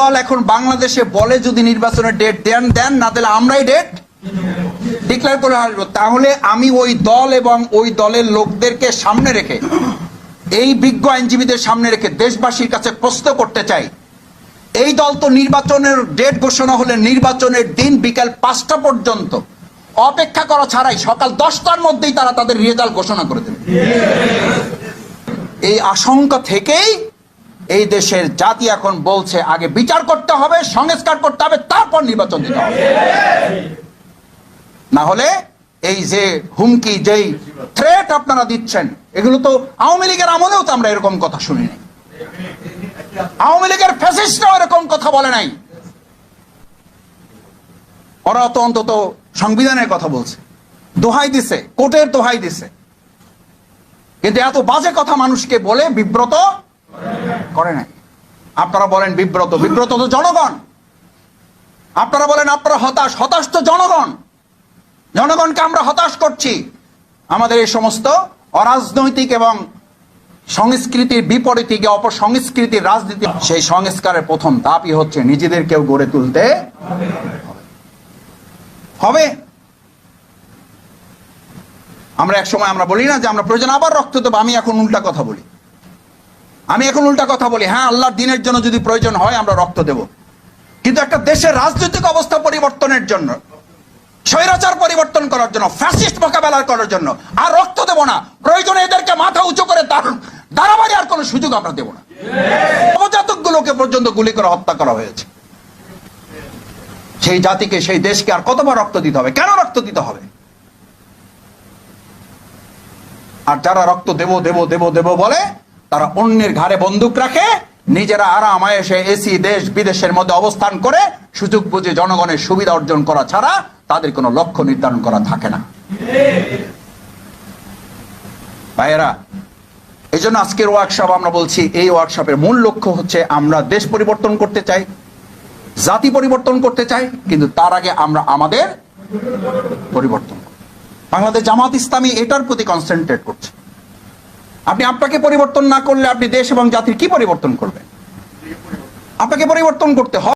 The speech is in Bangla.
দল এখন বাংলাদেশে বলে যদি নির্বাচনের ডেট দেন না দিলে আমরাই ডেট ডিক্লেয়ার করে আসবো, তাহলে আমি ওই দল এবং ওই দলের লোকদেরকে সামনে রেখে, এই বিজ্ঞ আইনজীবীদের সামনে রেখে দেশবাসীর কাছে প্রশ্ন করতে চাই, এই দল তো নির্বাচনের ডেট ঘোষণা হলে নির্বাচনের দিন বিকাল 5টা পর্যন্ত অপেক্ষা করা ছাড়াই সকাল 10টার মধ্যেই তারা তাদের রেজাল্ট ঘোষণা করে দেবে। এই আশঙ্কা থেকেই এই দেশের জাতি এখন বলছে আগে বিচার করতে হবে, সংস্কার করতে হবে, তারপর নির্বাচন দিতে হবে। না হলে এই যে হুমকি, যেই থ্রেট আপনারা দিচ্ছেন, এগুলো তো আওয়ামী লীগের আমলেও তো আমরা এরকম কথা শুনিনি। আওয়ামী লীগের ফ্যাসিস্টরাও এরকম কথা বলে নাই। ওরা তো অন্তত সংবিধানের কথা বলছে, দোহাই দিছে, কোর্টের দোহাই দিছে, কিন্তু এত বাজে কথা মানুষকে বলে বিব্রত করে নাই। আপনারা বলেন বিব্রত তো জনগণ। আপনারা বলেন আপনারা হতাশ তো জনগণ। জনগণকে আমরা হতাশ করছি। আমাদের এই সমস্ত অরাজনৈতিক এবং সংস্কৃতির বিপরীতে গিয়ে অপসংস্কৃতির রাজনীতি, সেই সংস্কারের প্রথম ধাপই হচ্ছে নিজেদেরকেও গড়ে তুলতে হবে। আমরা এক সময় আমরা বলি না যে আমরা প্রয়োজন আবার রক্ত দেবো। আমি এখন উল্টা কথা বলি, হ্যাঁ, আল্লাহর দিনের জন্য যদি প্রয়োজন হয় আমরা রক্ত দেব, কিন্তু একটা দেশের রাজনৈতিক অবস্থা পরিবর্তনের জন্য, স্বৈরাচার পরিবর্তন করার জন্য, ফ্যাসিস্ট মোকাবেলা করার জন্য আর রক্ত দেব না। প্রয়োজনে এদেরকে মাথা উঁচু করে দাঁড়াবাড়ি আর কোনো সুযোগ আমরা দেব না। নবজাতক গুলোকে পর্যন্ত গুলি করে হত্যা করা হয়েছে। সেই জাতিকে, সেই দেশকে আর কতবার রক্ত দিতে হবে? কেন রক্ত দিতে হবে? আর যারা রক্ত দেব বলে, তারা অন্যের ঘাড়ে বন্দুক রাখে, নিজেরা আরাম আয়েশে এসি দেশ বিদেশের মধ্যে অবস্থান করে সুযোগ বুঝে জনগণের সুবিধা অর্জন করা ছাড়া তাদের কোনো লক্ষ্য নির্ধারণ করা থাকে না। ভাইয়েরা, এই জন্য আজকের ওয়ার্কশপ আমরা বলছি, এই ওয়ার্কশপের মূল লক্ষ্য হচ্ছে আমরা দেশ পরিবর্তন করতে চাই, জাতি পরিবর্তন করতে চাই, কিন্তু তার আগে আমরা আমাদের পরিবর্তন। বাংলাদেশ জামাত ইসলামী এটার প্রতি কনসেন্ট্রেট করছে। আপনি আপনাকে পরিবর্তন না করলে আপনি দেশ এবং জাতির কি পরিবর্তন করবেন? আপনাকে পরিবর্তন করতে হবে।